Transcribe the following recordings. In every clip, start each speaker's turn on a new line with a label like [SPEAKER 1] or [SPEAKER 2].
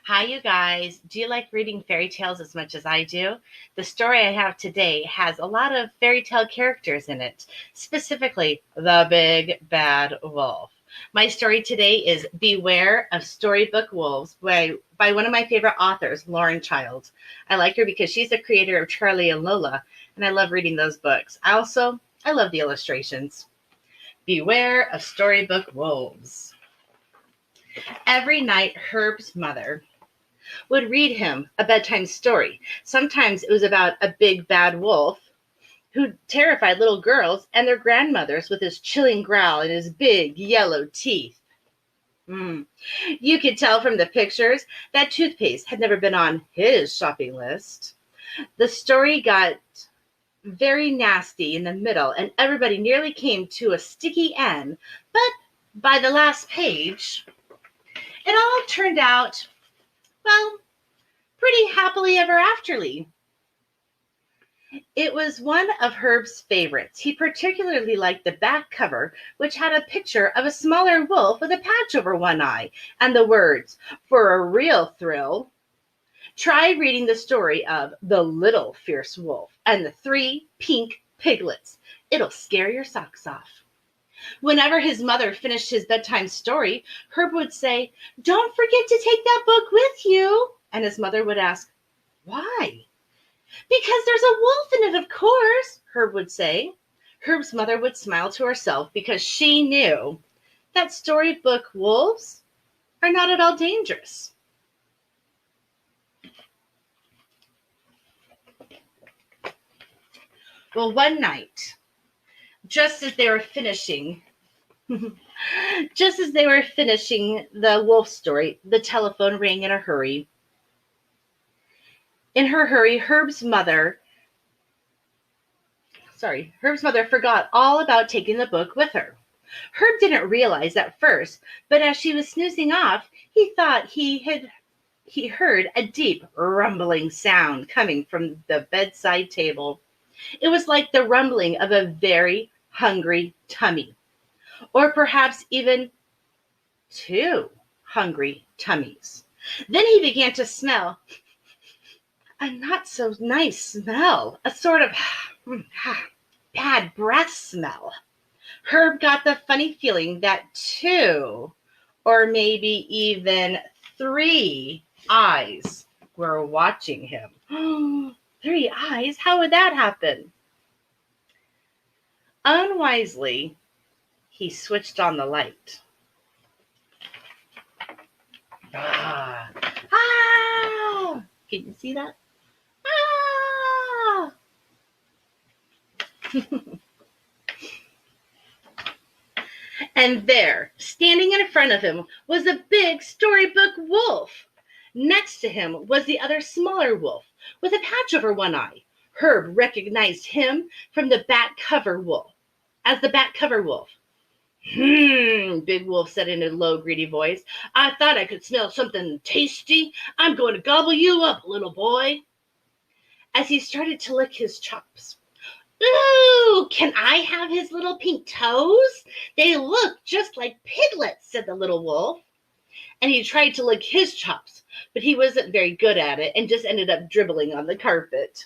[SPEAKER 1] Hi, you guys. Do you like reading fairy tales as much as I do? The story I have today has a lot of fairy tale characters in it, specifically the big bad wolf. My story today is Beware of Storybook Wolves by one of my favorite authors, Lauren Child. I like her because she's the creator of Charlie and Lola, and I love reading those books. I love the illustrations. Beware of Storybook Wolves. Every night, Herb's mother would read him a bedtime story. Sometimes it was about a big bad wolf who terrified little girls and their grandmothers with his chilling growl and his big yellow teeth. Mm. You could tell from the pictures that toothpaste had never been on his shopping list. The story got very nasty in the middle, and everybody nearly came to a sticky end. But by the last page, it all turned out, well, pretty happily ever afterly. It was one of Herb's favorites. He particularly liked the back cover, which had a picture of a smaller wolf with a patch over one eye and the words, "For a real thrill, try reading the story of The Little Fierce Wolf and the Three Pink Piglets. It'll scare your socks off." Whenever his mother finished his bedtime story, Herb would say, "Don't forget to take that book with you." And his mother would ask, "Why?" "Because there's a wolf in it, of course," Herb would say. Herb's mother would smile to herself because she knew that storybook wolves are not at all dangerous. Well, one night, just as they were finishing, just as they were finishing the wolf story, the telephone rang in a hurry. In her hurry, Herb's mother forgot all about taking the book with her. Herb didn't realize at first, but as she was snoozing off, he thought he heard a deep rumbling sound coming from the bedside table. It was like the rumbling of a very hungry tummy, or perhaps even two hungry tummies. Then he began to smell a not so nice smell, a sort of bad breath smell. Herb got the funny feeling that two, or maybe even three eyes were watching him. Three eyes? How would that happen? Unwisely, he switched on the light. Ah! Ah! Can you see that? Ah! And there, standing in front of him, was a big storybook wolf. Next to him was the other smaller wolf with a patch over one eye. Herb recognized him from the back cover wolf as the back cover wolf. Big Wolf said in a low, greedy voice. "I thought I could smell something tasty. I'm going to gobble you up, little boy." As he started to lick his chops. "Ooh, can I have his little pink toes? They look just like piglets," said the little wolf. And he tried to lick his chops, but he wasn't very good at it and just ended up dribbling on the carpet.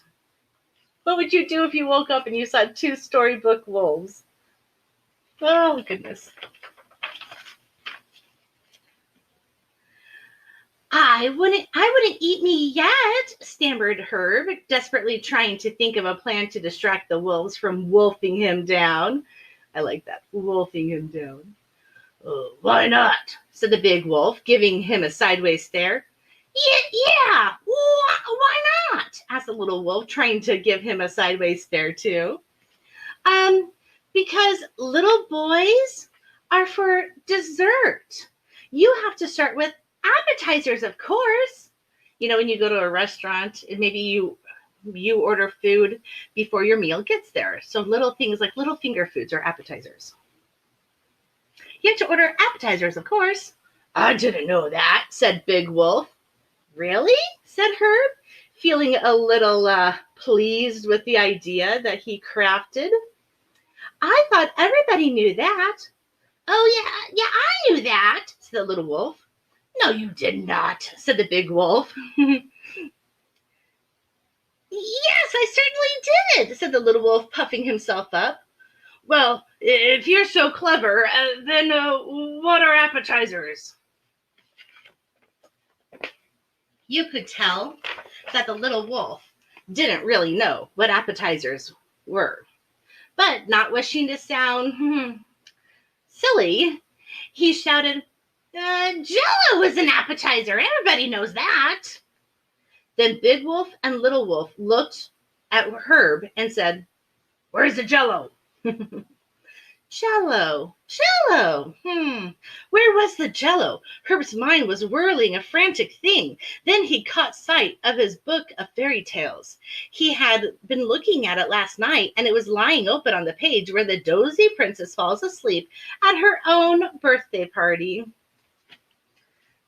[SPEAKER 1] What would you do if you woke up and you saw two storybook wolves? Oh, goodness. I wouldn't eat me yet," stammered Herb, desperately trying to think of a plan to distract the wolves from wolfing him down. I like that, wolfing him down. "Oh, why not?" said the big wolf, giving him a sideways stare. Yeah, why not?" asked the little wolf, trying to give him a sideways stare too. Um, because little boys are for dessert. You have to start with appetizers, of course. You know, when you go to a restaurant and maybe you order food before your meal gets there. So little things like little finger foods are appetizers. You have to order appetizers, of course. "I didn't know that," said Big Wolf. "Really?" said Herb, feeling a little pleased with the idea that he crafted. "I thought everybody knew that." "Oh, yeah, I knew that," said the little wolf. No, you did not, said the big wolf. Yes, I certainly did, said the little wolf, puffing himself up. Well, if you're so clever, then what are appetizers? You could tell that the little wolf didn't really know what appetizers were. But not wishing to sound silly, he shouted, Jello is an appetizer. Everybody knows that. Then Big Wolf and Little Wolf looked at Herb and said, Where's the Jello? Jello, Jello. Where was the Jello? Herb's mind was whirling a frantic thing. Then he caught sight of his book of fairy tales. He had been looking at it last night, and it was lying open on the page where the dozy princess falls asleep at her own birthday party.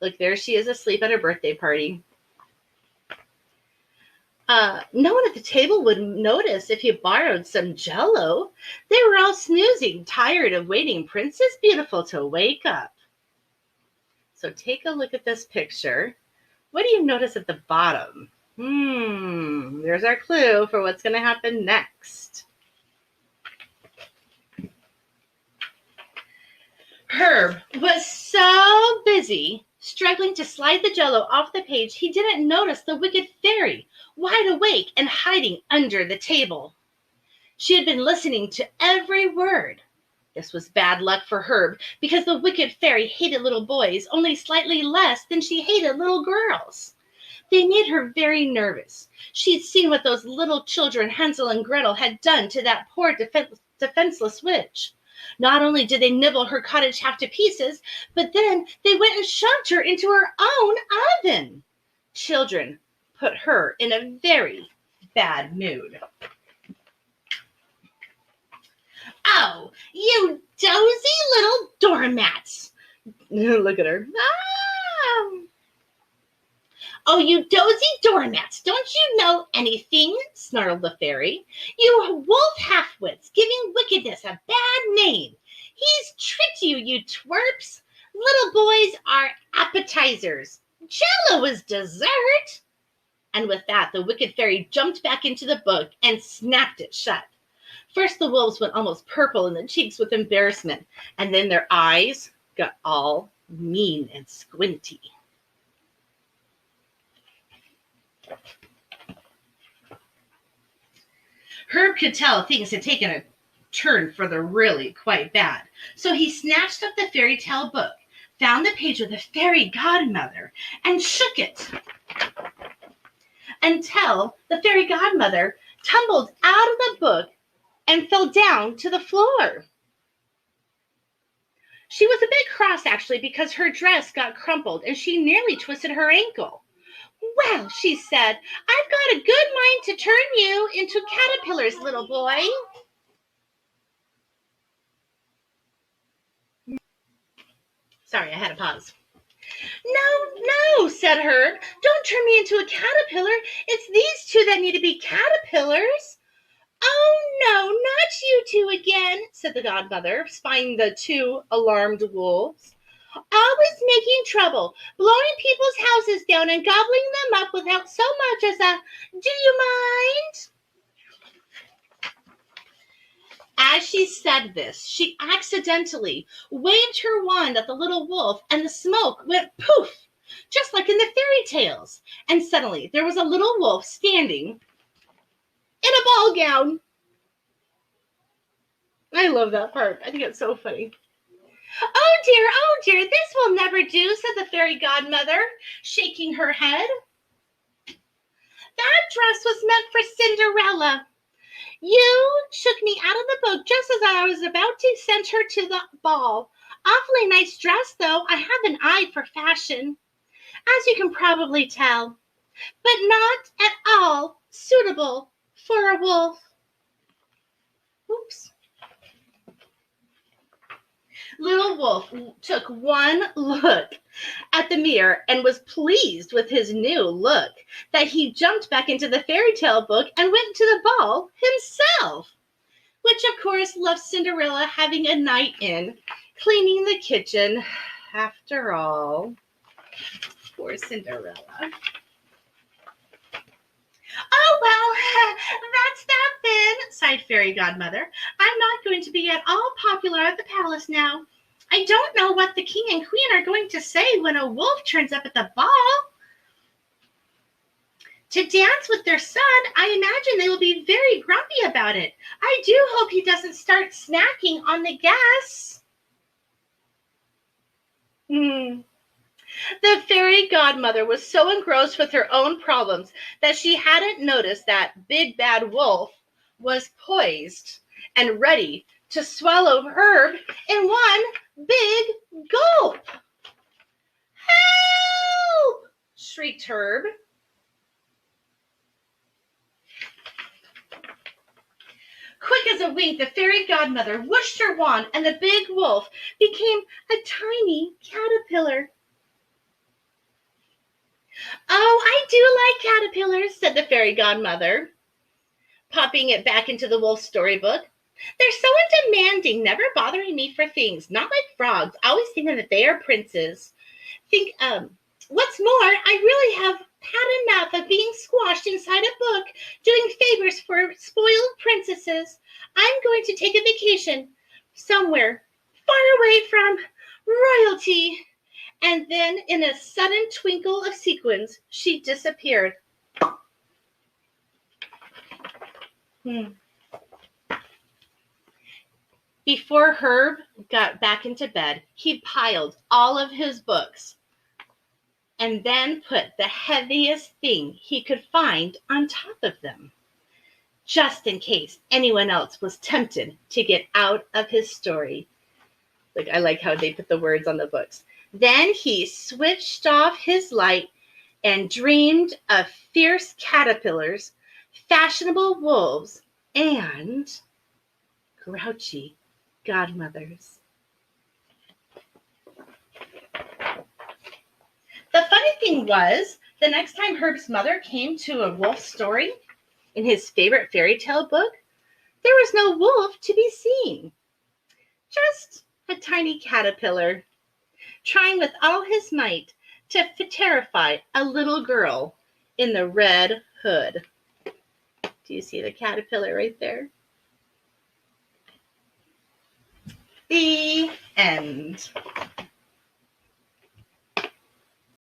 [SPEAKER 1] Look, there she is asleep at her birthday party. No one at the table would notice if you borrowed some Jello. They were all snoozing, tired of waiting Princess Beautiful to wake up. So take a look at this picture. What do you notice at the bottom? There's our clue for what's going to happen next. Herb was so busy struggling to slide the Jello off the page, he didn't notice the wicked fairy, wide awake and hiding under the table. She had been listening to every word. This was bad luck for Herb, because the wicked fairy hated little boys only slightly less than she hated little girls. They made her very nervous. She'd seen what those little children, Hansel and Gretel, had done to that poor defenseless witch. Not only did they nibble her cottage half to pieces, but then they went and shoved her into her own oven. Children put her in a very bad mood. Oh, you dozy little doormats. Look at her. Oh, you dozy doormats, don't you know anything? Snarled the fairy. You wolf half-wits, giving wickedness a bad name. He's tricked you, you twerps. Little boys are appetizers. Jello is dessert. And with that, the wicked fairy jumped back into the book and snapped it shut. First, the wolves went almost purple in the cheeks with embarrassment, and then their eyes got all mean and squinty. Herb could tell things had taken a turn for the really quite bad. So he snatched up the fairy tale book, found the page with the fairy godmother, and shook it until the fairy godmother tumbled out of the book and fell down to the floor. She was a bit cross, actually, because her dress got crumpled and she nearly twisted her ankle. Well, she said, I've got a good mind to turn you into caterpillars, little boy. Sorry, I had to pause. No, said Herb. Don't turn me into a caterpillar. It's these two that need to be caterpillars. Oh, no, not you two again, said the godmother, spying the two alarmed wolves. Always making trouble, blowing people's houses down and gobbling them up without so much as a, do you mind? As she said this, she accidentally waved her wand at the little wolf, and the smoke went poof, just like in the fairy tales. And suddenly there was a little wolf standing in a ball gown. I love that part. I think it's so funny. Oh dear, this will never do, said the fairy godmother, shaking her head. That dress was meant for Cinderella. You shook me out of the book just as I was about to send her to the ball. Awfully nice dress, though. I have an eye for fashion, as you can probably tell, but not at all suitable for a wolf. Oops. Little Wolf took one look at the mirror and was pleased with his new look that he jumped back into the fairy tale book and went to the ball himself, which of course left Cinderella having a night in, cleaning the kitchen after all. Poor Cinderella. Oh, well, that's that then, sighed Fairy Godmother. I'm not going to be at all popular at the palace now. I don't know what the king and queen are going to say when a wolf turns up at the ball. To dance with their son, I imagine they will be very grumpy about it. I do hope he doesn't start snacking on the guests. The fairy godmother was so engrossed with her own problems that she hadn't noticed that Big Bad Wolf was poised and ready to swallow Herb in one big gulp. Help! Shrieked Herb. Quick as a wink, the fairy godmother whooshed her wand, and the big wolf became a tiny caterpillar. Oh, I do like caterpillars, said the fairy godmother, popping it back into the wolf's storybook. They're so undemanding, never bothering me for things, not like frogs, always thinking that they are princes. What's more, I really have had enough of being squashed inside a book, doing favors for spoiled princesses. I'm going to take a vacation somewhere far away from royalty. And then, in a sudden twinkle of sequins, she disappeared. Before Herb got back into bed, he piled all of his books and then put the heaviest thing he could find on top of them, just in case anyone else was tempted to get out of his story. Like, I like how they put the words on the books. Then he switched off his light and dreamed of fierce caterpillars, fashionable wolves, and grouchy godmothers. The funny thing was, the next time Herb's mother came to a wolf story in his favorite fairy tale book, there was no wolf to be seen. Just a tiny caterpillar, trying with all his might to terrify a little girl in the red hood. Do you see the caterpillar right there? The end.